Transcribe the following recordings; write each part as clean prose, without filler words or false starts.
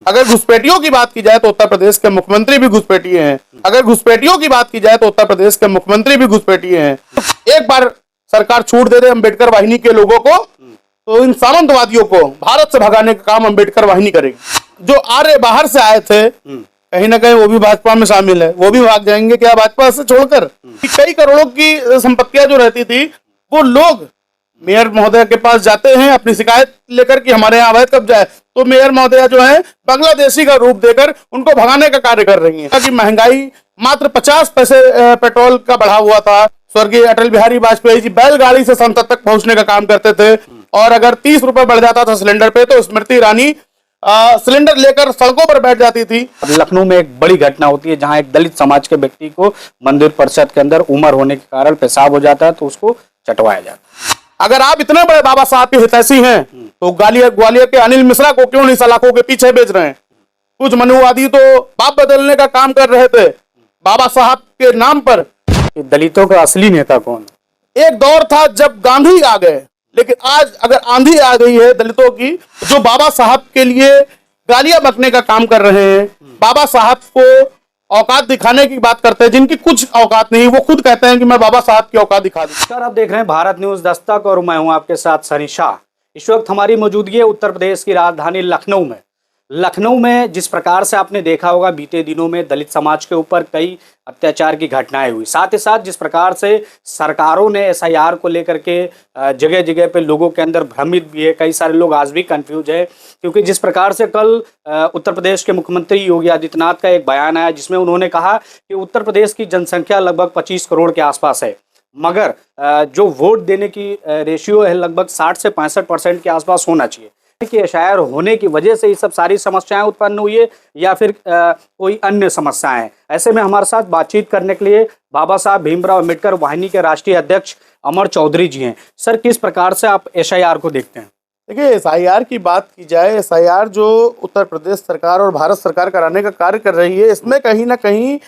अगर घुसपैठियों की बात की जाए तो उत्तर प्रदेश के मुख्यमंत्री भी घुसपैठिए हैं। अगर घुसपैठियों की बात की जाए तो उत्तर प्रदेश के मुख्यमंत्री भी घुसपैठिए हैं। एक बार सरकार छूट दे दे अम्बेडकर वाहिनी के लोगों को, तो इन सामंतवादियों को भारत से भगाने का काम अम्बेडकर वाहिनी करेगी। जो आर्य बाहर से आए थे, कहीं ना कहीं वो भी भाजपा में शामिल है, वो भी भाग जाएंगे क्या भाजपा से छोड़कर? कई करोड़ों की संपत्तियां जो रहती थी, वो लोग मेयर महोदय के पास जाते हैं अपनी शिकायत लेकर कि हमारे यहाँ अवैध कब्जा है, तो मेयर महोदया जो है बांग्लादेशी का रूप देकर उनको भगाने का कार्य कर रही हैं। कि महंगाई मात्र 50 पैसे पेट्रोल का बढ़ा हुआ था। स्वर्गीय अटल बिहारी वाजपेयी जी बैलगाड़ी से संसद तक पहुंचने का काम करते थे, और अगर 30 रुपए बढ़ जाता था सिलेंडर पे तो स्मृति ईरानी सिलेंडर लेकर सड़कों पर बैठ जाती थी। लखनऊ में एक बड़ी घटना होती है जहां एक दलित समाज के व्यक्ति को मंदिर परिषद के अंदर उम्र होने के कारण पेशाब हो जाता है, तो उसको चटवाया जाता है। अगर आप इतने बड़े बाबा साहब के हितैषी हैं तो ग्वालियर के अनिल मिश्रा को क्यों नहीं सलाखों के पीछे बेच रहे हैं? कुछ मनुवादी तो बाप बदलने का काम कर रहे थे बाबा साहब के नाम पर। दलितों का असली नेता कौन? एक दौर था जब गांधी आ गए, लेकिन आज अगर आंधी आ गई है दलितों की, जो बाबा साहब के लिए गालियां बकने का काम कर रहे हैं, बाबा साहब को औकात दिखाने की बात करते हैं, जिनकी कुछ औकात नहीं, वो खुद कहते हैं कि मैं बाबा साहब की औकात दिखा दूं। सर, आप देख रहे हैं भारत न्यूज दस्तक और मैं हूं आपके साथ सनी शाह। इस वक्त हमारी मौजूदगी है उत्तर प्रदेश की राजधानी लखनऊ में। लखनऊ में जिस प्रकार से आपने देखा होगा बीते दिनों में दलित समाज के ऊपर कई अत्याचार की घटनाएं हुई, साथ ही साथ जिस प्रकार से सरकारों ने एसआईआर को लेकर के जगह जगह पे लोगों के अंदर भ्रमित भी है। कई सारे लोग आज भी कंफ्यूज है, क्योंकि जिस प्रकार से कल उत्तर प्रदेश के मुख्यमंत्री योगी आदित्यनाथ का एक बयान आया जिसमें उन्होंने कहा कि उत्तर प्रदेश की जनसंख्या लगभग 25 करोड़ के आसपास है, मगर जो वोट देने की रेशियो है लगभग 60 से 65% के आसपास होना चाहिए। कि एसआईआर होने की वजह से ये सब सारी समस्याएं उत्पन्न हुई है या फिर कोई अन्य समस्याएं? ऐसे में हमारे साथ बातचीत करने के लिए बाबा साहब भीमराव अम्बेडकर वाहिनी के राष्ट्रीय अध्यक्ष अमर चौधरी जी हैं। सर, किस प्रकार से आप एसआईआर को देखते हैं? देखिए, एसआईआर की बात की जाए, एसआईआर जो उत्तर प्रदेश सरकार और भारत सरकार कराने का कार्य कर रही है, इसमें कहीं ना कहीं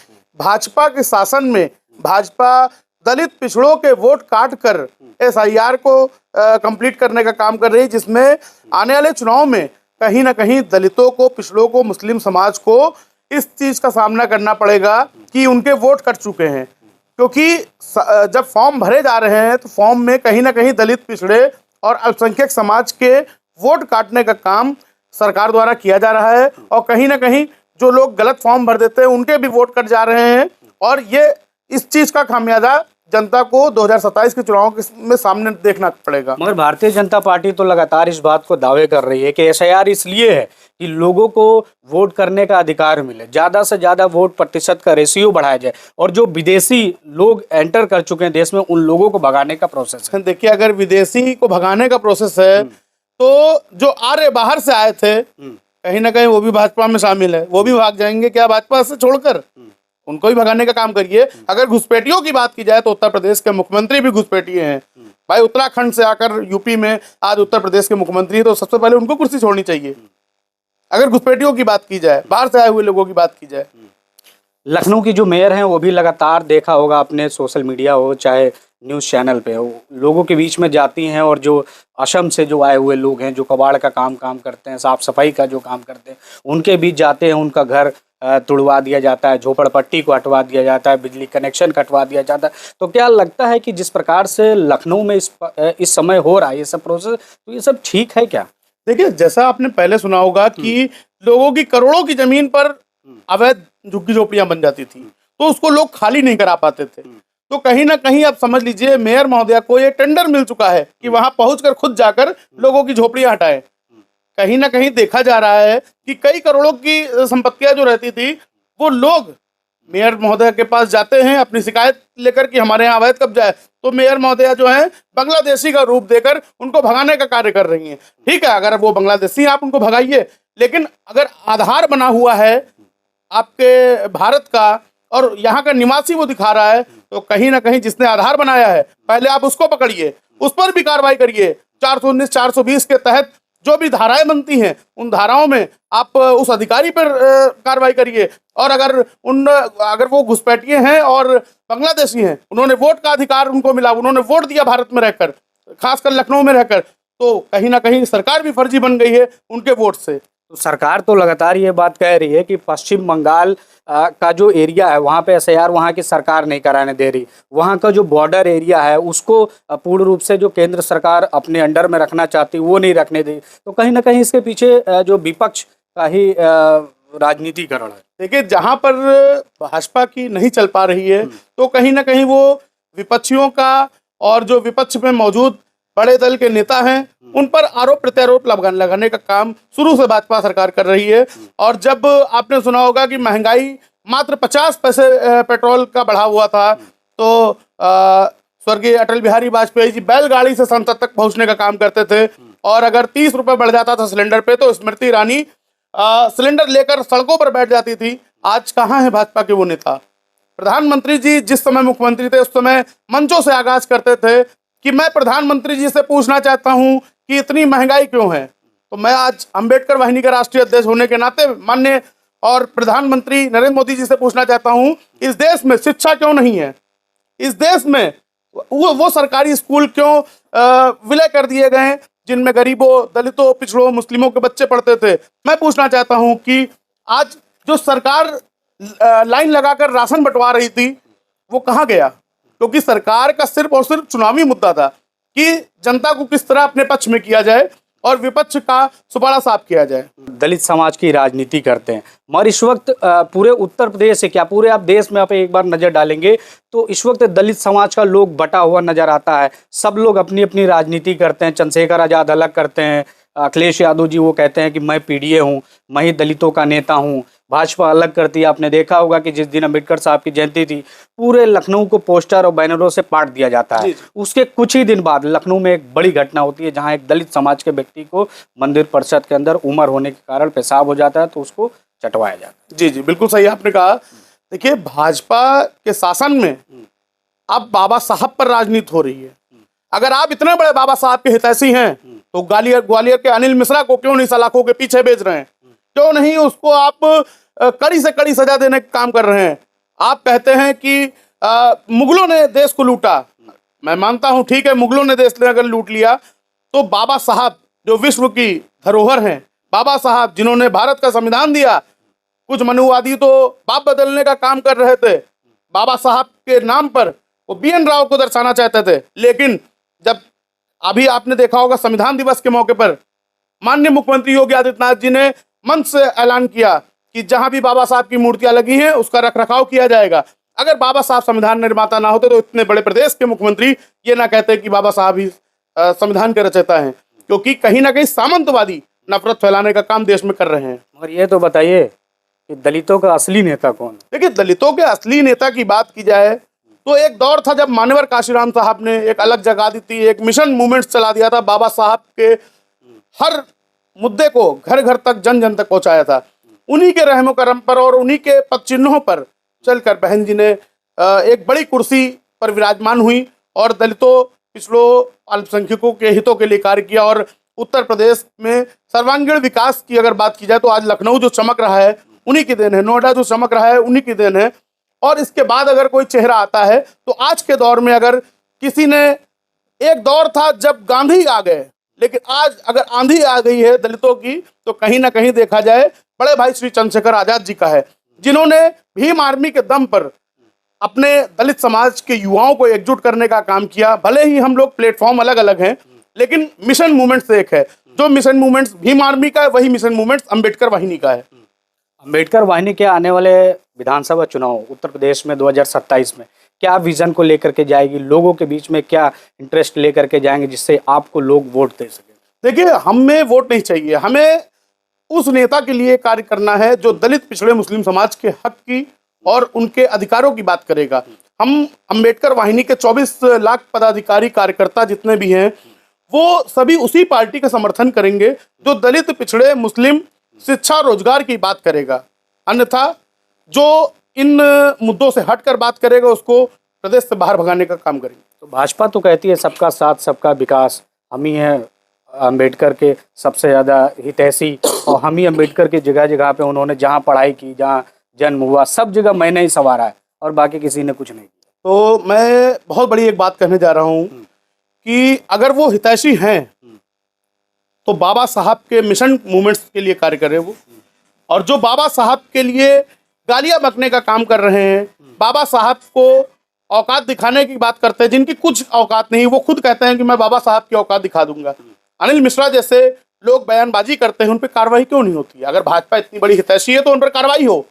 भाजपा के शासन में भाजपा दलित पिछड़ों के वोट काट कर एसआईआर को कंप्लीट करने का काम कर रही है, जिसमें आने वाले चुनाव में कहीं ना कहीं दलितों को, पिछड़ों को, मुस्लिम समाज को इस चीज का सामना करना पड़ेगा कि उनके वोट कट चुके हैं। क्योंकि जब फॉर्म भरे जा रहे हैं तो फॉर्म में कहीं ना कहीं दलित, पिछड़े और अल्पसंख्यक समाज के वोट काटने का काम सरकार द्वारा किया जा रहा है, और कहीं ना कहीं जो लोग गलत फॉर्म भर देते हैं उनके भी वोट कट जा रहे हैं, और ये इस चीज का खामियाजा जनता को 2027 के चुनाव में सामने देखना पड़ेगा। मगर भारतीय जनता पार्टी तो लगातार इस बात को दावे कर रही है कि एसआईआर इसलिए है कि लोगों को वोट करने का अधिकार मिले, ज्यादा से ज्यादा वोट प्रतिशत का रेशियो बढ़ाया जाए, और जो विदेशी लोग एंटर कर चुके हैं देश में उन लोगों को भगाने का प्रोसेस है। देखिए, अगर विदेशी को भगाने का प्रोसेस है तो जो आर्य बाहर से आए थे, कहीं ना कहीं वो भी भाजपा में शामिल है, वो भी भाग जाएंगे क्या भाजपा से छोड़कर? उनको भी भगाने का काम करिए। अगर घुसपैठियों की बात की जाए तो उत्तर प्रदेश के मुख्यमंत्री भी घुसपैठिए हैं। भाई, उत्तराखंड से आकर यूपी में आज उत्तर प्रदेश के मुख्यमंत्री है, तो सबसे पहले उनको कुर्सी छोड़नी चाहिए। अगर घुसपैठियों की बात की जाए, बाहर से आए हुए लोगों की बात की जाए। लखनऊ की जो मेयर हैं वो भी लगातार देखा होगा आपने, सोशल मीडिया हो चाहे न्यूज़ चैनल पे हो, लोगों के बीच में जाती हैं, और जो असम से जो आए हुए लोग हैं, जो कबाड़ का काम करते हैं, साफ सफाई का जो काम करते हैं, उनके बीच जाते हैं, उनका घर तुड़वा दिया जाता है, झोपड़पट्टी को हटवा दिया जाता है, बिजली कनेक्शन कटवा दिया जाता है। तो क्या लगता है कि जिस प्रकार से लखनऊ में इस समय हो रहा है ये सब प्रोसेस, तो ये सब ठीक है क्या? देखिए, जैसा आपने पहले सुना होगा कि लोगों की करोड़ों की जमीन पर अवैध झुग्गी झोपड़ियां बन जाती थी, तो उसको लोग खाली नहीं करा पाते थे। तो कहीं ना कहीं आप समझ लीजिए मेयर महोदया को ये टेंडर मिल चुका है कि वहां पहुंचकर खुद जाकर लोगों की झोपड़ियां हटाएं। कहीं ना कहीं देखा जा रहा है कि कई करोड़ों की संपत्तियां जो रहती थी, वो लोग मेयर महोदया के पास जाते हैं अपनी शिकायत लेकर कि हमारे यहाँ अवैध कब्जा है, तो मेयर महोदया जो है बांग्लादेशी का रूप देकर उनको भगाने का कार्य कर रही हैं। ठीक है, अगर वो बांग्लादेशी आप उनको भगाइए, लेकिन अगर आधार बना हुआ है आपके भारत का और यहाँ का निवासी वो दिखा रहा है, तो कहीं ना कहीं जिसने आधार बनाया है पहले आप उसको पकड़िए, उस पर भी कार्रवाई करिए। 419, 420 के तहत जो भी धाराएं बनती हैं उन धाराओं में आप उस अधिकारी पर कार्रवाई करिए। और अगर वो घुसपैठिए हैं और बांग्लादेशी हैं, उन्होंने वोट का अधिकार उनको मिला, उन्होंने वोट दिया भारत में रहकर, खासकर लखनऊ में रहकर, तो कहीं ना कहीं सरकार भी फर्जी बन गई है उनके वोट से। तो सरकार तो लगातार ये बात कह रही है कि पश्चिम बंगाल का जो एरिया है वहाँ पे एसआईआर वहाँ की सरकार नहीं कराने दे रही। वहाँ का जो बॉर्डर एरिया है उसको पूर्ण रूप से जो केंद्र सरकार अपने अंडर में रखना चाहती वो नहीं रखने दी। तो कहीं ना कहीं इसके पीछे जो विपक्ष का ही राजनीतिकरण है। देखिए, जहां पर भाजपा की नहीं चल पा रही है तो कहीं ना कहीं वो विपक्षियों का और जो विपक्ष में मौजूद बड़े दल के नेता हैं उन पर आरोप प्रत्यारोप लगाने का काम शुरू से भाजपा सरकार कर रही है। और जब आपने सुना होगा कि महंगाई मात्र 50 पैसे पेट्रोल का बढ़ा हुआ था, तो स्वर्गीय अटल बिहारी वाजपेयी जी बैलगाड़ी से संसद तक पहुंचने का काम करते थे, और अगर 30 रुपए बढ़ जाता था सिलेंडर पे तो स्मृति ईरानी सिलेंडर लेकर सड़कों पर बैठ जाती थी। आज कहाँ है भाजपा के वो नेता? प्रधानमंत्री जी जिस समय मुख्यमंत्री थे उस समय मंचों से आगाज करते थे कि मैं प्रधानमंत्री जी से पूछना चाहता हूं कि इतनी महंगाई क्यों है। तो मैं आज अंबेडकर वाहिनी का राष्ट्रीय अध्यक्ष होने के नाते माननीय और प्रधानमंत्री नरेंद्र मोदी जी से पूछना चाहता हूं, इस देश में शिक्षा क्यों नहीं है? इस देश में वो सरकारी स्कूल क्यों विलय कर दिए गए हैं जिनमें गरीबों, दलितों, पिछड़ों, मुस्लिमों के बच्चे पढ़ते थे? मैं पूछना चाहता हूं कि आज जो सरकार लाइन लगाकर राशन बंटवा रही थी वो कहाँ गया? क्योंकि सरकार का सिर्फ और सिर्फ चुनावी मुद्दा था कि जनता को किस तरह अपने पक्ष में किया जाए और विपक्ष का सुपाड़ा साफ किया जाए। दलित समाज की राजनीति करते हैं, मगर इस वक्त पूरे उत्तर प्रदेश से क्या पूरे आप देश में आप एक बार नज़र डालेंगे तो इस वक्त दलित समाज का लोग बटा हुआ नजर आता है। सब लोग अपनी अपनी राजनीति करते हैं। चंद्रशेखर आज़ाद अलग करते हैं, अखिलेश यादव जी वो कहते हैं कि मैं पीडीए हूँ, मैं ही दलितों का नेता हूँ। भाजपा अलग करती है। आपने देखा होगा कि जिस दिन अम्बेडकर साहब की जयंती थी पूरे लखनऊ को पोस्टर और बैनरों से पाट दिया जाता है। उसके कुछ ही दिन बाद लखनऊ में एक बड़ी घटना होती है जहां एक दलित समाज के व्यक्ति को मंदिर परिषद के अंदर उम्र होने के कारण पेशाब हो जाता है तो उसको चटवाया जाता है। जी जी, बिल्कुल सही आपने कहा। देखिए, भाजपा के शासन में अब बाबा साहब पर राजनीति हो रही है। अगर आप इतने बड़े बाबा साहब के हितैषी हैं तो ग्वालियर के अनिल मिश्रा को क्यों नहीं सलाखों के पीछे भेज रहे हैं? क्यों नहीं उसको आप कड़ी से कड़ी सजा देने का काम कर रहे हैं? आप कहते हैं कि मुगलों ने देश को लूटा। मैं मानता हूं, ठीक है, मुगलों ने देश अगर लूट लिया तो बाबा साहब जो विश्व की धरोहर हैं, बाबा साहब जिन्होंने भारत का संविधान दिया, कुछ मनुवादी तो बाप बदलने का काम कर रहे थे, बाबा साहब के नाम पर वो BN राव को दर्शाना चाहते थे। लेकिन जब अभी आपने देखा होगा संविधान दिवस के मौके पर माननीय मुख्यमंत्री योगी आदित्यनाथ जी ने मंच से ऐलान किया कि जहां भी बाबा साहब की मूर्तियां लगी हैं उसका रखरखाव किया जाएगा। अगर बाबा साहब संविधान निर्माता ना होते तो इतने बड़े प्रदेश के मुख्यमंत्री ये ना कहते कि बाबा साहब ही संविधान के रचयिता हैं, क्योंकि कहीं ना कहीं सामंतवादी नफरत फैलाने का काम देश में कर रहे हैं। और ये तो बताइए कि दलितों का असली नेता कौन? देखिए, दलितों के असली नेता की बात की जाए तो एक दौर था जब मान्यवर काशीराम साहब ने एक अलग जगह दी थी, एक मिशन मूवमेंट चला दिया था, बाबा साहब के हर मुद्दे को घर घर तक, जन जन तक पहुंचाया था। उन्हीं के रहमो करम पर और उन्हीं के पद चिन्हों पर चलकर बहन जी ने एक बड़ी कुर्सी पर विराजमान हुई और दलितों, पिछड़ों, अल्पसंख्यकों के हितों के लिए कार्य किया। और उत्तर प्रदेश में सर्वांगीण विकास की अगर बात की जाए तो आज लखनऊ जो चमक रहा है उन्हीं की देन है, नोएडा जो चमक रहा है उन्हीं की देन है। और इसके बाद अगर कोई चेहरा आता है तो आज के दौर में अगर किसी ने, एक दौर था जब गांधी आ गए, लेकिन आज अगर आंधी आ गई है दलितों की तो कहीं ना कहीं देखा जाए बड़े भाई श्री चंद्रशेखर आजाद जी का है, जिन्होंने भीम आर्मी के दम पर अपने दलित समाज के युवाओं को एकजुट करने का काम किया। भले ही हम लोग प्लेटफॉर्म अलग अलग हैं लेकिन मिशन मूवमेंट्स एक है। जो मिशन मूवमेंट्स भीम आर्मी का है वही मिशन मूवमेंट्स अंबेडकर वाहिनी का है। अंबेडकर वाहिनी के आने वाले विधानसभा चुनाव उत्तर प्रदेश में 2027 में क्या विजन को लेकर के जाएगी? लोगों के बीच में क्या इंटरेस्ट लेकर के जाएंगे जिससे आपको लोग वोट दे सके? देखिए, हमें वोट नहीं चाहिए, हमें उस नेता के लिए कार्य करना है जो दलित, पिछड़े, मुस्लिम समाज के हक की और उनके अधिकारों की बात करेगा। हम अंबेडकर वाहिनी के 24 लाख पदाधिकारी, कार्यकर्ता जितने भी हैं वो सभी उसी पार्टी का समर्थन करेंगे जो दलित, पिछड़े, मुस्लिम, शिक्षा, रोजगार की बात करेगा। अन्यथा जो इन मुद्दों से हटकर बात करेगा उसको प्रदेश से बाहर भगाने का काम करेंगे। तो भाजपा तो कहती है सबका साथ सबका विकास, हम ही हैं अंबेडकर के सबसे ज़्यादा हितैषी और हम ही अंबेडकर की जगह जगह पे उन्होंने जहाँ पढ़ाई की, जहाँ जन्म हुआ, सब जगह मैंने ही संवारा है और बाकी किसी ने कुछ नहीं किया। तो मैं बहुत बड़ी एक बात कहने जा रहा हूँ कि अगर वो हितैषी हैं तो बाबा साहब के मिशन मूवमेंट्स के लिए कार्य कर रहे हैं वो, और जो बाबा साहब के लिए गालियां बकने का काम कर रहे हैं, बाबा साहब को औकात दिखाने की बात करते हैं, जिनकी कुछ औकात नहीं, वो खुद कहते हैं कि मैं बाबा साहब की औकात दिखा दूंगा। अनिल मिश्रा जैसे लोग बयानबाजी करते हैं, उन पर कार्रवाई क्यों नहीं होती? अगर भाजपा इतनी बड़ी हितैषी है तो उन पर कार्रवाई हो,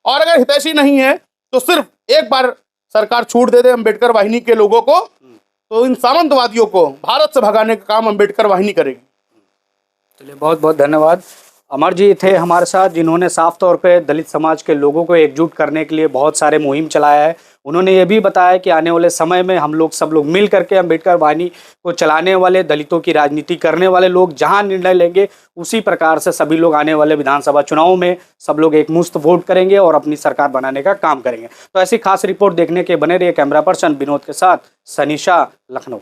और अगर हितैषी नहीं है तो सिर्फ एक बार सरकार छूट दे दे अम्बेडकर वाहिनी के लोगों को, तो इन सामंतवादियों को भारत से भगाने का काम अम्बेडकर वाहिनी करेगी। चलिए, बहुत बहुत धन्यवाद। अमर जी थे हमारे साथ, जिन्होंने साफ तौर पे दलित समाज के लोगों को एकजुट करने के लिए बहुत सारे मुहिम चलाया है। उन्होंने ये भी बताया कि आने वाले समय में हम लोग सब लोग मिल करके अम्बेडकर वाहिनी को चलाने वाले, दलितों की राजनीति करने वाले लोग जहां निर्णय लेंगे उसी प्रकार से सभी लोग आने वाले विधानसभा चुनाव में सब लोग एकमुश्त वोट करेंगे और अपनी सरकार बनाने का काम करेंगे। तो ऐसी खास रिपोर्ट देखने के बने रहिए। कैमरा पर्सन विनोद के साथ सनी शाह, लखनऊ।